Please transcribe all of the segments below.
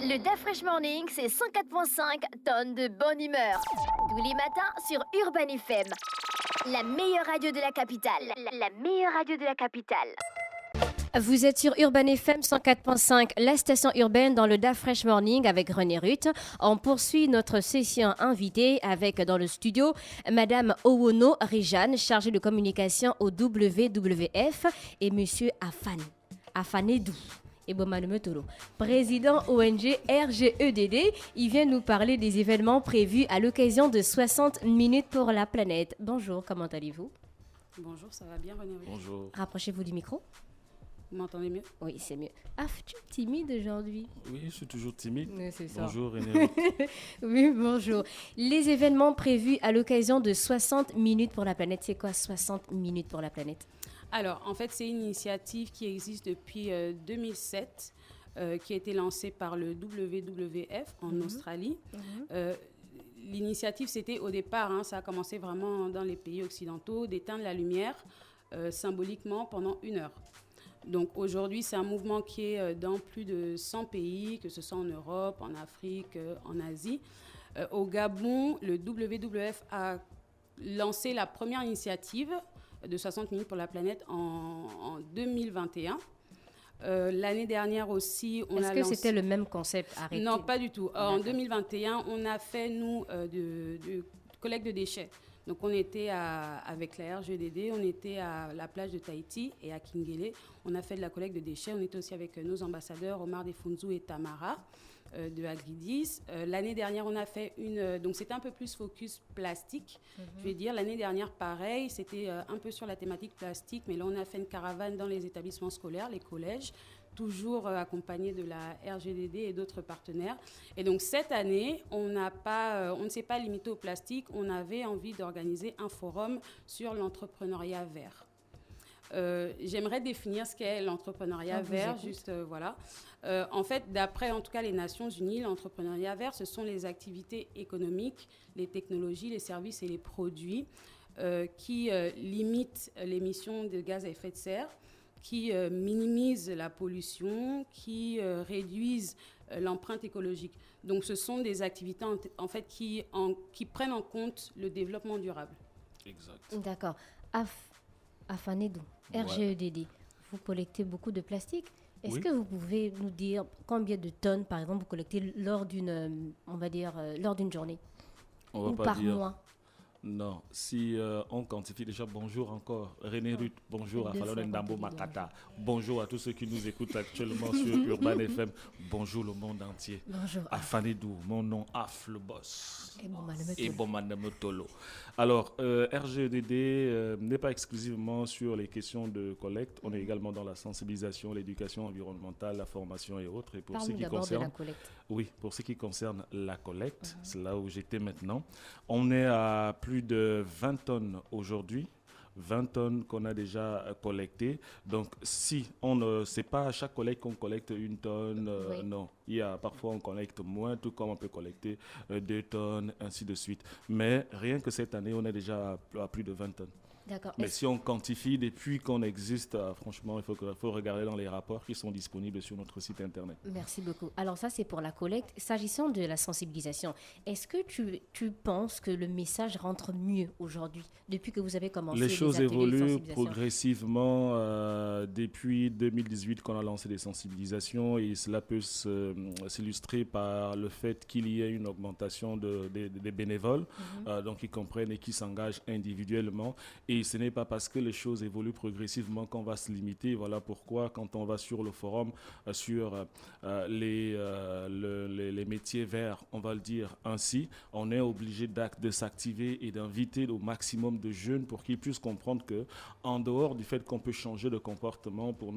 Le DA Fresh Morning, c'est 104.5 tonnes de bonne humeur. Tous les matins sur Urban FM. La meilleure radio de la capitale. La meilleure radio de la capitale. Vous êtes sur Urban FM 104.5, la station urbaine dans le DA Fresh Morning avec René Ruth. On poursuit notre session invitée avec dans le studio Madame Owono Rejane, chargée de communication au WWF, et Monsieur Afanedou Ebomanumetolo, président ONG RGEDD. Il vient nous parler des événements prévus à l'occasion de 60 minutes pour la planète. Bonjour, comment allez-vous? Bonjour, ça va bien René Ruth? Bonjour. Rapprochez-vous du micro. Vous m'entendez mieux? Oui, c'est mieux. Ah, tu es timide aujourd'hui? Oui, je suis toujours timide. Oui, c'est ça. Bonjour René. Oui, bonjour. Les événements prévus à l'occasion de 60 minutes pour la planète, c'est quoi 60 minutes pour la planète? Alors, en fait, c'est une initiative qui existe depuis 2007, qui a été lancée par le WWF en Australie. L'initiative, c'était au départ, ça a commencé vraiment dans les pays occidentaux, d'éteindre la lumière symboliquement pendant 1 heure. Donc aujourd'hui, c'est un mouvement qui est dans plus de 100 pays, que ce soit en Europe, en Afrique, en Asie. Au Gabon, le WWF a lancé la première initiative de 60 minutes pour la planète en 2021. L'année dernière aussi, on a lancé... Est-ce que c'était le même concept arrêté? Non, pas du tout. En 2021, on a fait, nous, de collecte de déchets. Donc, on était avec la RGEDD, on était à la plage de Tahiti et à Kingele. On a fait de la collecte de déchets. On était aussi avec nos ambassadeurs, Omar Defunzu et Tamara de Agridis. L'année dernière, on a fait donc, c'était un peu plus focus plastique. Je vais dire, l'année dernière, pareil, c'était un peu sur la thématique plastique. Mais là, on a fait une caravane dans les établissements scolaires, les collèges, toujours accompagné de la RGEDD et d'autres partenaires. Et donc, cette année, on ne s'est pas limité au plastique. On avait envie d'organiser un forum sur l'entrepreneuriat vert. J'aimerais définir ce qu'est l'entrepreneuriat vert, juste voilà. En fait, d'après en tout cas les Nations Unies, l'entrepreneuriat vert, ce sont les activités économiques, les technologies, les services et les produits qui limitent l'émission de gaz à effet de serre, qui minimisent la pollution, qui réduisent l'empreinte écologique. Donc, ce sont des activités en fait qui prennent en compte le développement durable. Exact. D'accord. Afanedou, RGEDD, vous collectez beaucoup de plastique. Est-ce que vous pouvez nous dire combien de tonnes, par exemple, vous collectez lors d'une, lors d'une journée On va ou pas par dire. mois? Non, si on quantifie déjà, bonjour encore René Ruth, bonjour à Falon Ndambo Makata, bonjour à tous ceux qui nous écoutent actuellement sur Urban FM, bonjour le monde entier. Bonjour. Afanedou, mon nom Af le boss. Et Et Bomanemetolo. Alors, RGEDD n'est pas exclusivement sur les questions de collecte, on est également dans la sensibilisation, l'éducation environnementale, la formation et autres. Et pour ce parle-nous qui d'abord de concerne, la collecte. oui, pour ce qui concerne la collecte, c'est là où j'étais maintenant. On est à plus de 20 tonnes aujourd'hui. 20 tonnes qu'on a déjà collectées. Donc, si on ne sait pas à chaque collecte qu'on collecte 1 tonne, Oui. non. Il y a parfois on collecte moins, tout comme on peut collecter 2 tonnes, ainsi de suite. Mais rien que cette année, on est déjà à plus de 20 tonnes. D'accord. Mais si on quantifie depuis qu'on existe, franchement, il faut regarder dans les rapports qui sont disponibles sur notre site internet. Merci beaucoup. Alors ça, c'est pour la collecte. S'agissant de la sensibilisation, est-ce que tu penses que le message rentre mieux aujourd'hui, depuis que vous avez commencé Les choses ateliers de évoluent sensibilisation? progressivement depuis 2018 qu'on a lancé des sensibilisations et cela peut s'illustrer par le fait qu'il y ait une augmentation des bénévoles, donc qui comprennent et qui s'engagent individuellement. Et ce n'est pas parce que les choses évoluent progressivement qu'on va se limiter. Voilà pourquoi quand on va sur le forum sur les métiers verts, on va le dire ainsi, on est obligé de s'activer et d'inviter au maximum de jeunes pour qu'ils puissent comprendre que, en dehors du fait qu'on peut changer de comportement pour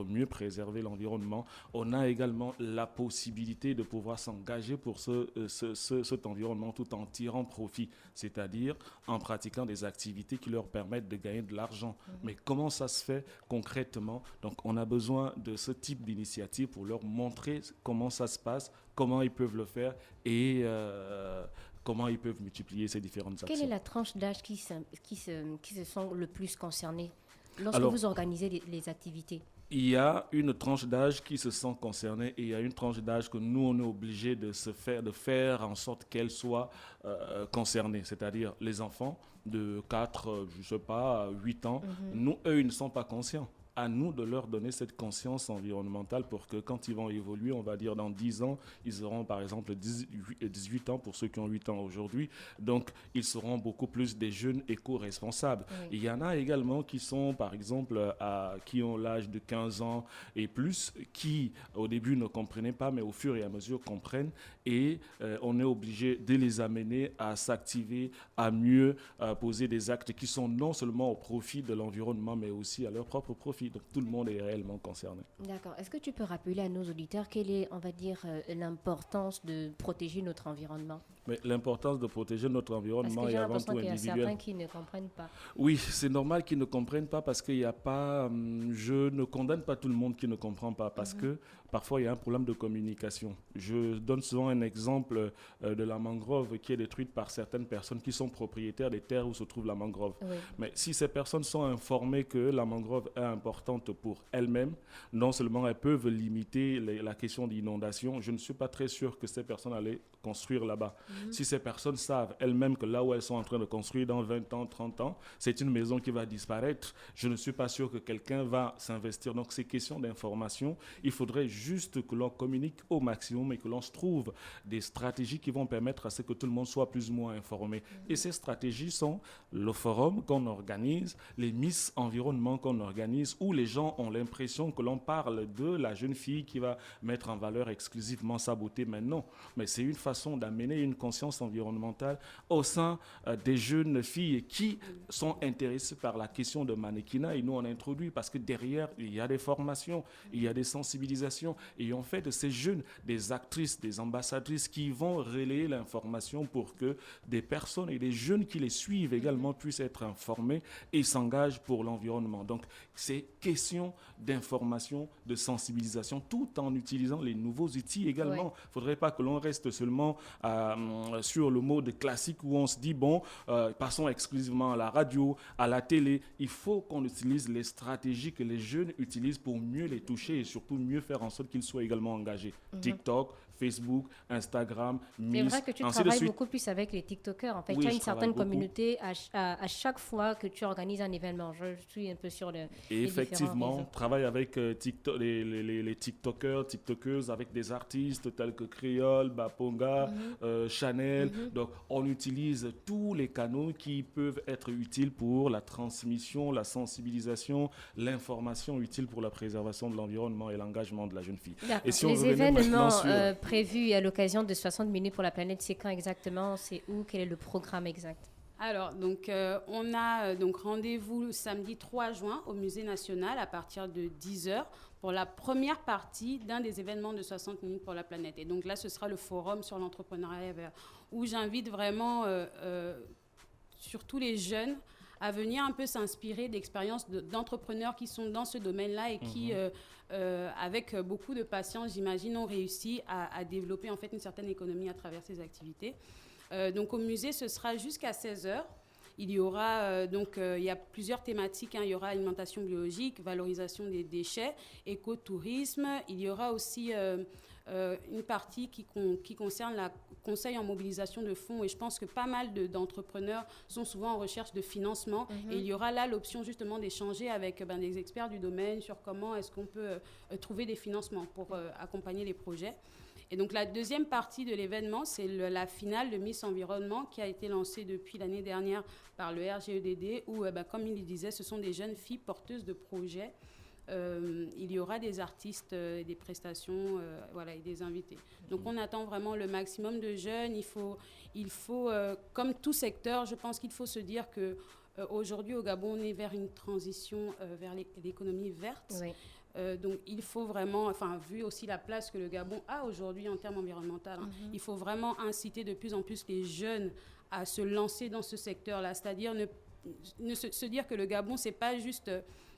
mieux préserver l'environnement, on a également la possibilité de pouvoir s'engager pour cet environnement tout en tirant profit, c'est-à-dire en pratiquant des activités qui leur permettent de gagner de l'argent. Mais comment ça se fait concrètement? Donc, on a besoin de ce type d'initiative pour leur montrer comment ça se passe, comment ils peuvent le faire et comment ils peuvent multiplier ces différentes actions. Quelle est la tranche d'âge qui se sont le plus concernés lorsque Alors, vous organisez les activités? Il y a une tranche d'âge qui se sent concernée et il y a une tranche d'âge que nous, on est obligé de faire en sorte qu'elle soit concernée, c'est-à-dire les enfants de 4, je ne sais pas, 8 ans. Nous, eux, ils ne sont pas conscients. À nous de leur donner cette conscience environnementale pour que quand ils vont évoluer, on va dire dans 10 ans, ils auront par exemple 18 ans pour ceux qui ont 8 ans aujourd'hui. Donc, ils seront beaucoup plus des jeunes éco-responsables. Oui. Il y en a également qui sont par exemple, qui ont l'âge de 15 ans et plus, qui au début ne comprenaient pas, mais au fur et à mesure comprennent. Et on est obligé de les amener à s'activer, à mieux poser des actes qui sont non seulement au profit de l'environnement, mais aussi à leur propre profit. Donc tout le monde est réellement concerné. D'accord. Est-ce que tu peux rappeler à nos auditeurs quelle est, on va dire, l'importance de protéger notre environnement? Mais l'importance de protéger notre environnement Parce que j'ai est avant l'impression tout qu'il y a individuelle. certains qui ne comprennent pas. Oui, c'est normal qu'ils ne comprennent pas parce qu'il n'y a pas. Je ne condamne pas tout le monde qui ne comprend pas parce que parfois il y a un problème de communication. Je donne souvent un exemple de la mangrove qui est détruite par certaines personnes qui sont propriétaires des terres où se trouve la mangrove. Oui. Mais si ces personnes sont informées que la mangrove est importante pour elles-mêmes, non seulement elles peuvent limiter la question d'inondation, je ne suis pas très sûr que ces personnes allaient construire là-bas. Si ces personnes savent elles-mêmes que là où elles sont en train de construire dans 20 ans, 30 ans, c'est une maison qui va disparaître, je ne suis pas sûr que quelqu'un va s'investir. Donc, ces questions d'information, il faudrait juste que l'on communique au maximum et que l'on se trouve des stratégies qui vont permettre à ce que tout le monde soit plus ou moins informé. Et ces stratégies sont le forum qu'on organise, les Miss Environnement qu'on organise, où les gens ont l'impression que l'on parle de la jeune fille qui va mettre en valeur exclusivement sa beauté. Mais non, mais c'est une façon d'amener une conscience environnementale au sein des jeunes filles qui sont intéressées par la question de mannequinat. Et nous, on a introduit parce que derrière, il y a des formations, il y a des sensibilisations. Et on fait de ces jeunes des actrices, des ambassadrices qui vont relayer l'information pour que des personnes et des jeunes qui les suivent également puissent être informés et s'engagent pour l'environnement. Donc, c'est question d'information, de sensibilisation, tout en utilisant les nouveaux outils également. Il ne faudrait pas que l'on reste seulement sur le mode classique où on se dit, bon, passons exclusivement à la radio, à la télé. Il faut qu'on utilise les stratégies que les jeunes utilisent pour mieux les toucher et surtout mieux faire en sorte qu'ils soient également engagés. TikTok, Facebook, Instagram, Miss, C'est vrai que tu travailles beaucoup plus avec les TikTokers. En fait, tu as une certaine communauté à chaque fois que tu organises un événement. Je suis un peu sur le. Et effectivement, on travaille avec les TikTokers, TikTokeuses, avec des artistes tels que Créole, Baponga, Chanel. Donc, on utilise tous les canaux qui peuvent être utiles pour la transmission, la sensibilisation, l'information utile pour la préservation de l'environnement et l'engagement de la jeune fille. Et si les événements prévus à l'occasion de 60 minutes pour la planète, c'est quand exactement? C'est où? Quel est le programme exact? Alors, donc, on a donc rendez-vous samedi 3 juin au Musée national à partir de 10h pour la première partie d'un des événements de 60 minutes pour la planète. Et donc là, ce sera le forum sur l'entrepreneuriat vert, où j'invite vraiment surtout les jeunes à venir un peu s'inspirer d'expériences d'entrepreneurs qui sont dans ce domaine-là et qui, avec beaucoup de patience, j'imagine, ont réussi à développer en fait une certaine économie à travers ces activités. Donc au musée, ce sera jusqu'à 16h. Il y aura il y a plusieurs thématiques. Il y aura alimentation biologique, valorisation des déchets, écotourisme. Il y aura aussi une partie qui concerne la conseil en mobilisation de fonds. Et je pense que pas mal d'entrepreneurs sont souvent en recherche de financement. Et il y aura là l'option justement d'échanger avec des experts du domaine sur comment est-ce qu'on peut trouver des financements pour accompagner les projets. Et donc, la deuxième partie de l'événement, c'est la finale de Miss Environnement qui a été lancée depuis l'année dernière par le RGEDD où, comme il disait, ce sont des jeunes filles porteuses de projets. Il y aura des artistes, des prestations et des invités. Donc, on attend vraiment le maximum de jeunes. Il faut comme tout secteur, je pense qu'il faut se dire que aujourd'hui, au Gabon, on est vers une transition vers l'économie verte. Oui. Donc, il faut vraiment, vu aussi la place que le Gabon a aujourd'hui en termes environnementaux, il faut vraiment inciter de plus en plus les jeunes à se lancer dans ce secteur-là. C'est-à-dire se dire que le Gabon, ce n'est pas juste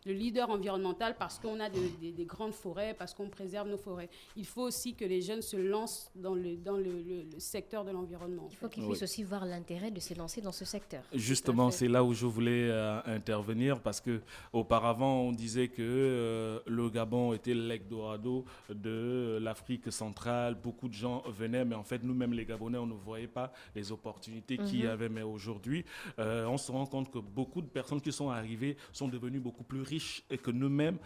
le leader environnemental parce qu'on a des grandes forêts, parce qu'on préserve nos forêts. Il faut aussi que les jeunes se lancent dans le secteur de l'environnement. Il faut qu'ils puissent aussi voir l'intérêt de se lancer dans ce secteur. Justement, c'est là où je voulais intervenir parce que auparavant, on disait que le Gabon était l'Eldorado de l'Afrique centrale. Beaucoup de gens venaient, mais en fait, nous-mêmes, les Gabonais, on ne voyait pas les opportunités qu'il y avait. Mais aujourd'hui, on se rend compte que beaucoup de personnes qui sont arrivées sont devenues beaucoup plus riches et que nous-mêmes,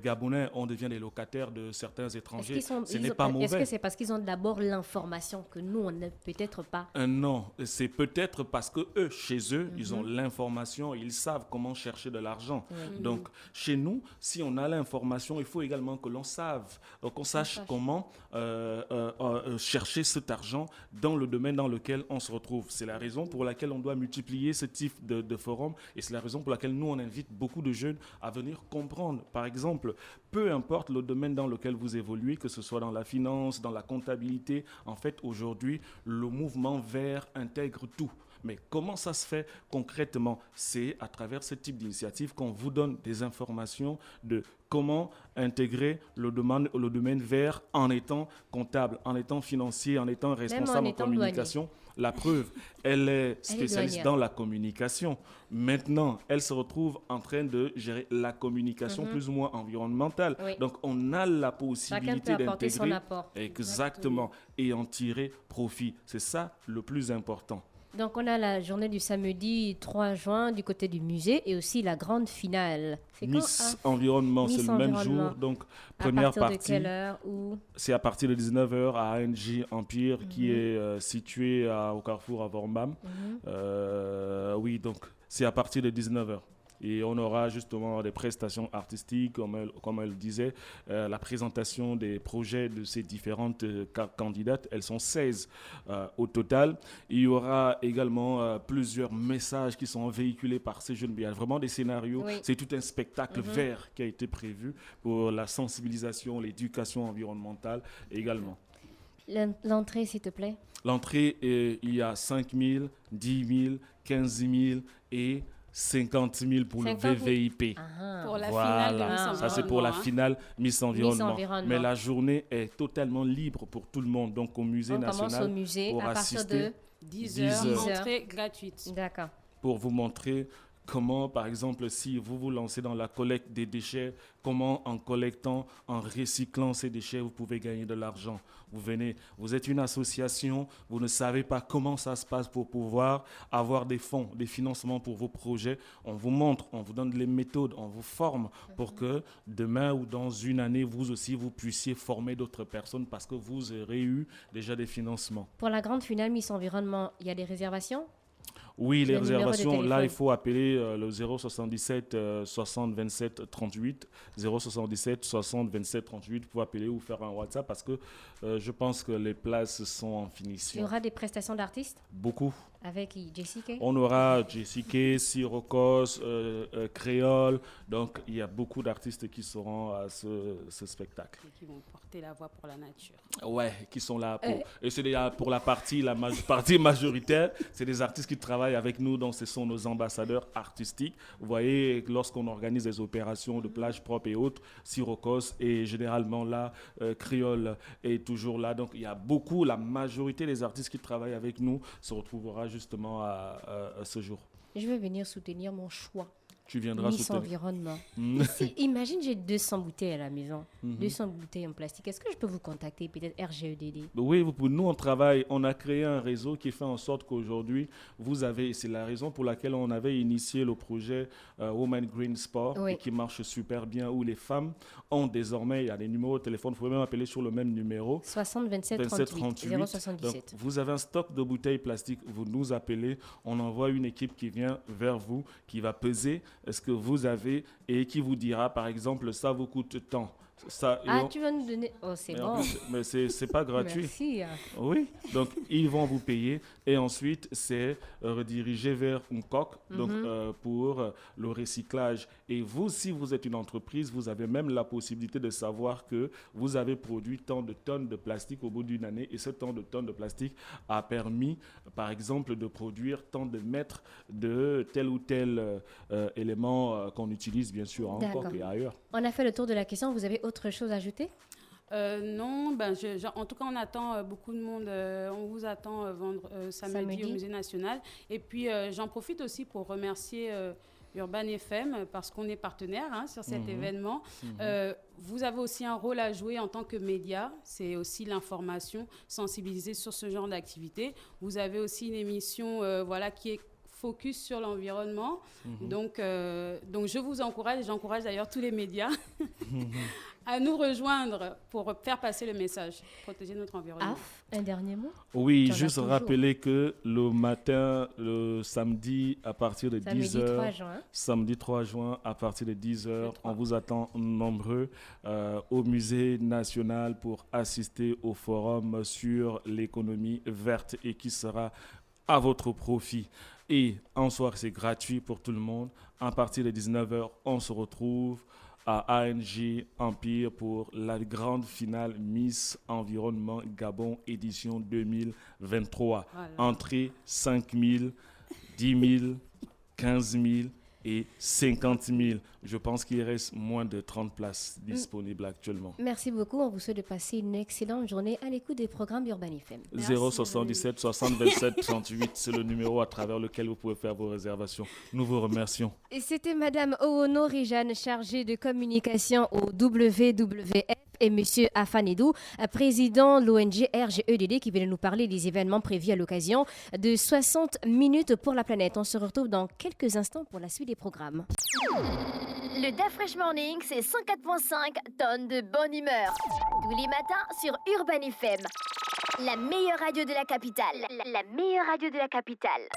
Gabonais, on devient des locataires de certains étrangers. Ce n'est pas mauvais. Est-ce que c'est parce qu'ils ont d'abord l'information que nous, on n'a peut-être pas? Non, c'est peut-être parce que eux, chez eux, ils ont l'information, ils savent comment chercher de l'argent. Donc, chez nous, si on a l'information, il faut également que l'on sache comment chercher cet argent dans le domaine dans lequel on se retrouve. C'est la raison pour laquelle on doit multiplier ce type de forum et c'est la raison pour laquelle nous, on invite beaucoup de jeunes à venir comprendre. Par exemple, peu importe le domaine dans lequel vous évoluez, que ce soit dans la finance, dans la comptabilité, en fait, aujourd'hui, le mouvement vert intègre tout. Mais comment ça se fait concrètement? C'est à travers ce type d'initiative qu'on vous donne des informations de comment intégrer le domaine vert en étant comptable, en étant financier, en étant responsable en communication. Douanier. La preuve, elle est spécialiste dans la communication. Maintenant, elle se retrouve en train de gérer la communication plus ou moins environnementale. Oui. Donc, on a la possibilité d'intégrer son apport. Exactement et en tirer profit. C'est ça le plus important. Donc, on a la journée du samedi 3 juin du côté du musée et aussi la grande finale. C'est Miss Environnement, c'est le même jour. Donc, première partie. À partir de quelle heure ou... C'est à partir de 19h à ANJ Empire qui est situé au carrefour à Vormbam. Oui, donc c'est à partir de 19h. Et on aura justement des prestations artistiques, comme elle disait, la présentation des projets de ces différentes candidates. Elles sont 16 au total. Il y aura également plusieurs messages qui sont véhiculés par ces jeunes. Il y a vraiment des scénarios. Oui. C'est tout un spectacle vert qui a été prévu pour la sensibilisation, l'éducation environnementale également. L'entrée, s'il te plaît. L'entrée, il y a 5 000, 10 000, 15 000 et 50 000 pour le VVIP. Pour la finale de Miss Environnement. Ça, c'est pour la finale Miss Environnement. Mais la journée est totalement libre pour tout le monde. Donc, au Musée national, commence au musée pour à partir assister, de 10h. Entrée gratuite. D'accord. Pour vous montrer comment, par exemple, si vous vous lancez dans la collecte des déchets, comment en collectant, en recyclant ces déchets, vous pouvez gagner de l'argent. Vous êtes une association, vous ne savez pas comment ça se passe pour pouvoir avoir des fonds, des financements pour vos projets. On vous montre, on vous donne les méthodes, on vous forme pour que demain ou dans une année, vous aussi, vous puissiez former d'autres personnes parce que vous aurez eu déjà des financements. Pour la grande finale Miss Environnement, il y a des réservations ? Oui, les réservations, là, il faut appeler le 077 60 27 38, 077 60 27 38 pour appeler ou faire un WhatsApp parce que je pense que les places sont en finition. Il y aura des prestations d'artistes ? Beaucoup. Avec JCK ? On aura JCK, Sirocos, Créole. Donc, il y a beaucoup d'artistes qui seront à ce spectacle. Et qui vont porter la voix pour la nature. Ouais, qui sont là pour... Et c'est pour la partie majoritaire. C'est des artistes qui travaillent avec nous, donc ce sont nos ambassadeurs artistiques. Vous voyez, lorsqu'on organise des opérations de plage propre et autres, Sirocos est généralement là, Créole est toujours là. Donc, il y a beaucoup, la majorité des artistes qui travaillent avec nous se retrouvera justement à ce jour. Je vais venir soutenir mon choix. Tu viendras Miss Environnement. Imagine, j'ai 200 bouteilles à la maison, 200 bouteilles en plastique. Est-ce que je peux vous contacter, peut-être RGEDD? Oui, nous, on travaille, on a créé un réseau qui fait en sorte qu'aujourd'hui, vous avez, c'est la raison pour laquelle on avait initié le projet Women Green Sport, et qui marche super bien, où les femmes ont désormais, il y a des numéros de téléphone, vous pouvez même appeler sur le même numéro. 60 27 38 077. Donc, vous avez un stock de bouteilles plastiques, vous nous appelez, on envoie une équipe qui vient vers vous, qui va peser ce que vous avez et qui vous dira, par exemple, ça vous coûte tant. Ça, Ah, tu vas nous donner... Oh, c'est mais en bon. plus, mais c'est pas gratuit. Merci. Oui, donc ils vont vous payer et ensuite c'est redirigé vers une coque donc, pour le recyclage. Et vous, si vous êtes une entreprise, vous avez même la possibilité de savoir que vous avez produit tant de tonnes de plastique au bout d'une année et ce tant de tonnes de plastique a permis, par exemple, de produire tant de mètres de tel ou tel élément qu'on utilise bien sûr en D'accord. coque et ailleurs. On a fait le tour de la question. Vous avez autre chose à ajouter? Non, en tout cas, on attend beaucoup de monde. On vous attend samedi au Musée national. Et puis, j'en profite aussi pour remercier Urban FM parce qu'on est partenaire sur cet événement. Vous avez aussi un rôle à jouer en tant que média. C'est aussi l'information, sensibiliser sur ce genre d'activité. Vous avez aussi une émission qui est focus sur l'environnement. Donc, je vous encourage, et j'encourage d'ailleurs tous les médias à nous rejoindre pour faire passer le message, protéger notre environnement. Un dernier mot? Oui, juste rappeler que le matin, le samedi, à partir de 10h, samedi 3 juin, à partir de 10h, on vous attend nombreux au Musée national pour assister au forum sur l'économie verte et qui sera à votre profit. Et en soir, c'est gratuit pour tout le monde. À partir de 19h, on se retrouve à ANG Empire pour la grande finale Miss Environnement Gabon édition 2023. Voilà. Entrée 5 000, 10 000, 15 000 et 50 000. Je pense qu'il reste moins de 30 places disponibles actuellement. Merci beaucoup. On vous souhaite de passer une excellente journée à l'écoute des programmes Urban FM. 077 60 27 38, c'est le numéro à travers lequel vous pouvez faire vos réservations. Nous vous remercions. Et c'était Madame Owono Rijane, chargée de communication au WWF, et Monsieur Afanedou, président de l'ONG RGEDD, qui vient de nous parler des événements prévus à l'occasion de 60 minutes pour la planète. On se retrouve dans quelques instants pour la suite des programmes. Le Da Fresh Morning, c'est 104.5 tonnes de bonne humeur. Tous les matins sur Urban FM. La meilleure radio de la capitale. La meilleure radio de la capitale.